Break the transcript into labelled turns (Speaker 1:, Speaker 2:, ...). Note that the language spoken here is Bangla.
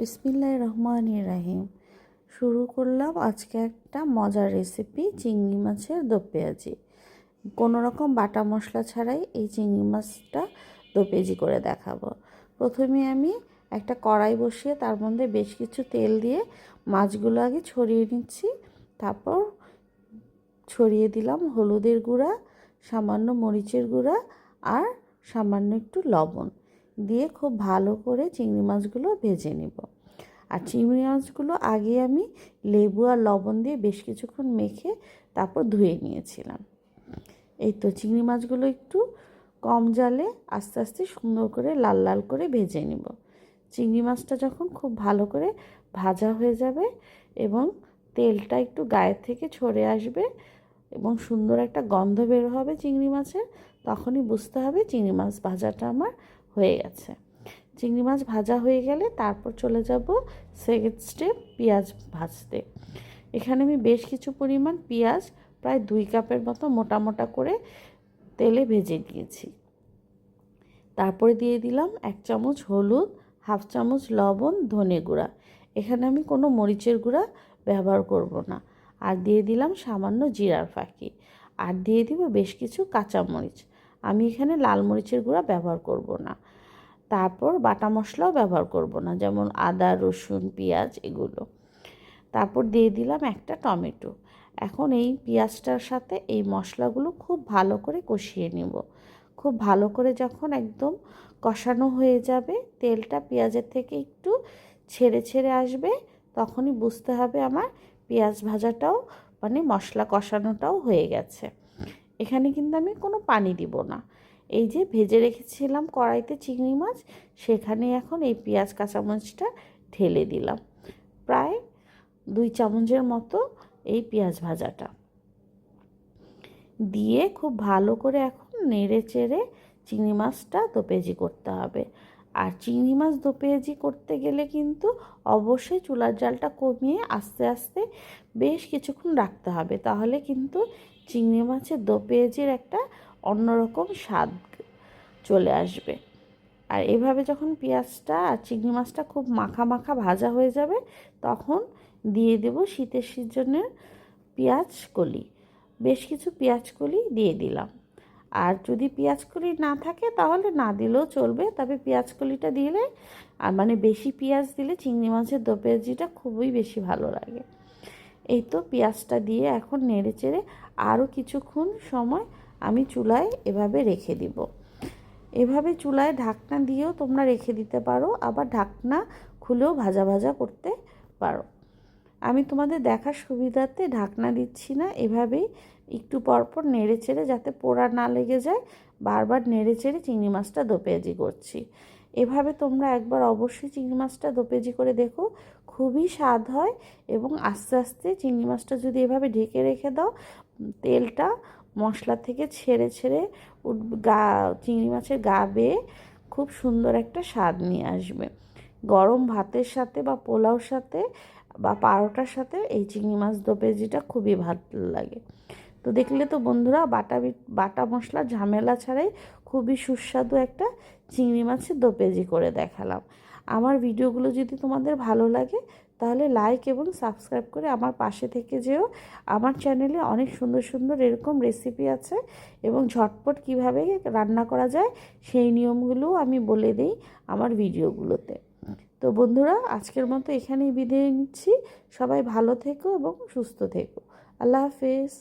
Speaker 1: বিসমিল্লাহির রহমানির রহিম। শুরু করলাম আজকে একটা মজার রেসিপি, চিংড়ি মাছের দো পেঁয়াজি। কোনো রকম বাটা মশলা ছাড়াই এই চিংড়ি মাছটা দো পেঁয়াজি করে দেখাবো। প্রথমে আমি একটা কড়াই বসিয়ে তার মধ্যে বেশ কিছু তেল দিয়ে মাছগুলো আগে ছড়িয়ে নিচ্ছি। তারপর ছড়িয়ে দিলাম হলুদের গুঁড়া, সামান্য মরিচের গুঁড়া আর সামান্য একটু লবণ দিয়ে খুব ভালো করে চিংড়ি মাছগুলো ভেজে নিব। আর চিংড়ি মাছগুলো আগে আমি লেবু আর লবণ দিয়ে বেশ কিছুক্ষণ মেখে তারপর ধুয়ে নিয়েছিলাম। এই তো চিংড়ি মাছগুলো একটু কম জালে আস্তে আস্তে সুন্দর করে লাল লাল করে ভেজে নিব। চিংড়ি মাছটা যখন খুব ভালো করে ভাজা হয়ে যাবে এবং তেলটা একটু গায়ের থেকে ছড়ে আসবে এবং সুন্দর একটা গন্ধ বের হবে চিংড়ি মাছের, তখনই বুঝতে হবে চিংড়ি মাছ ভাজাটা আমার হয়ে গেছে। চিংড়ি মাছ ভাজা হয়ে গেলে তারপর চলে যাব সেকেন্ড স্টেপ, পেঁয়াজ ভাজতে। এখানে আমি বেশ কিছু পরিমাণ পেঁয়াজ প্রায় 2 কাপের মতো মোটা মোটা করে তেলে ভেজে নিয়েছি। তারপরে দিয়ে দিলাম 1 চামচ হলুদ, হাফ চামচ লবণ, ধনে গুঁড়া। এখানে আমি কোনো মরিচের গুঁড়া ব্যবহার করব না। আর দিয়ে দিলাম সামান্য জিরার ফাঁকি। আর দিয়ে দিব বেশ কিছু কাঁচামরিচ। আমি এখানে লাল মরিচের গুঁড়া ব্যবহার করব না। তারপর বাটা মশলাও ব্যবহার করব না, যেমন আদা, রসুন, পেঁয়াজ এগুলো। তারপর দিয়ে দিলাম একটা টমেটো। এখন এই পেঁয়াজটার সাথে এই মশলাগুলো খুব ভালো করে কষিয়ে নেব। খুব ভালো করে যখন একদম কষানো হয়ে যাবে, তেলটা পেঁয়াজের থেকে একটু ছেড়ে ছেড়ে আসবে, তখনই বুঝতে হবে আমার পেঁয়াজ ভাজাটাও মানে মশলা কষানোটাও হয়ে গেছে। এখানে কিন্তু আমি কোনো পানি দিব না। এই যে ভেজে রেখেছিলাম কড়াইতে চিংড়ি মাছ, সেখানে এখন এই পেঁয়াজ কাঁচামরিচটা ঢেলে দিলাম, প্রায় 2 চামচের মতো এই পেঁয়াজ ভাজাটা দিয়ে খুব ভালো করে এখন নেড়ে চেড়ে চিংড়ি মাছটা দো পেঁয়াজি করতে হবে। আর চিংড়ি মাছ দো পেঁয়াজি করতে গেলে কিন্তু অবশ্যই চুলার জালটা কমিয়ে আস্তে আস্তে বেশ কিছুক্ষণ রাখতে হবে, তাহলে কিন্তু চিংড়ি মাছের দো পেঁয়াজির একটা অন্যরকম স্বাদ চলে আসবে। আর এভাবে যখন পেঁয়াজটা আর চিংড়ি মাছটা খুব মাখা মাখা ভাজা হয়ে যাবে, তখন দিয়ে দেব শীতের সিজনের পেঁয়াজ কলি। বেশ কিছু পেঁয়াজ কলি দিয়ে দিলাম। আর যদি পেঁয়াজ কলি না থাকে তাহলে না দিলেও চলবে, তবে পেঁয়াজ কলিটা দিলে আর মানে বেশি পেঁয়াজ দিলে চিংড়ি মাছের দো পেঁয়াজিটা খুবই বেশি ভালো লাগে। এই তো পেঁয়াজটা দিয়ে এখন নেড়ে চেড়ে আরও কিছুক্ষণ সময় আমি চুলায় এভাবে রেখে দিব। এভাবে চুলায় ঢাকনা দিয়েও তোমরা রেখে দিতে পারো, আবার ঢাকনা খুলেও ভাজা ভাজা করতে পারো। আমি তোমাদের দেখার সুবিধার্থে ঢাকনা দিচ্ছি না, এভাবেই একটু পরপর নেড়ে চেড়ে যাতে পোড়া না লেগে যায় বারবার নেড়ে চেড়ে চিংড়ি মাছটা দো পেঁয়াজি করছি। এভাবে তোমরা একবার অবশ্যই চিংড়ি মাছটা দো পেঁয়াজি করে দেখো, খুবই স্বাদ হয়। এবং আস্তে আস্তে চিংড়ি মাছটা যদি এভাবে ঢেকে রেখে দাও, তেলটা মশলা থেকে ছেড়ে ছেড়ে গা চিংড়ি মাছের গা বেয়ে খুব সুন্দর একটা স্বাদ নিয়ে আসবে। গরম ভাতের সাথে বা পোলাওর সাথে বা পারোটার সাথে এই চিংড়ি মাছ দো পেঁয়াজিটা খুবই ভালো লাগে। তো দেখলে তো বন্ধুরা, বাটা মশলা ঝামেলা ছাড়াই খুবই সুস্বাদু একটা চিংড়ি মাছের দো পেঁয়াজি করে দেখালাম। আমার ভিডিওগুলো যদি তোমাদের ভালো লাগে তাহলে লাইক এবং সাবস্ক্রাইব করে আমার পাশে থেকে যেও। আমার চ্যানেলে অনেক সুন্দর সুন্দর এরকম রেসিপি আছে এবং ঝটপট কিভাবে রান্না করা যায় সেই নিয়মগুলোও আমি বলে দিই আমার ভিডিওগুলোতে। তো বন্ধুরা, আজকের মতো এখানেই বিদায় নিচ্ছি। সবাই ভালো থেকো এবং সুস্থ থেকো। আল্লাহ হাফেজ।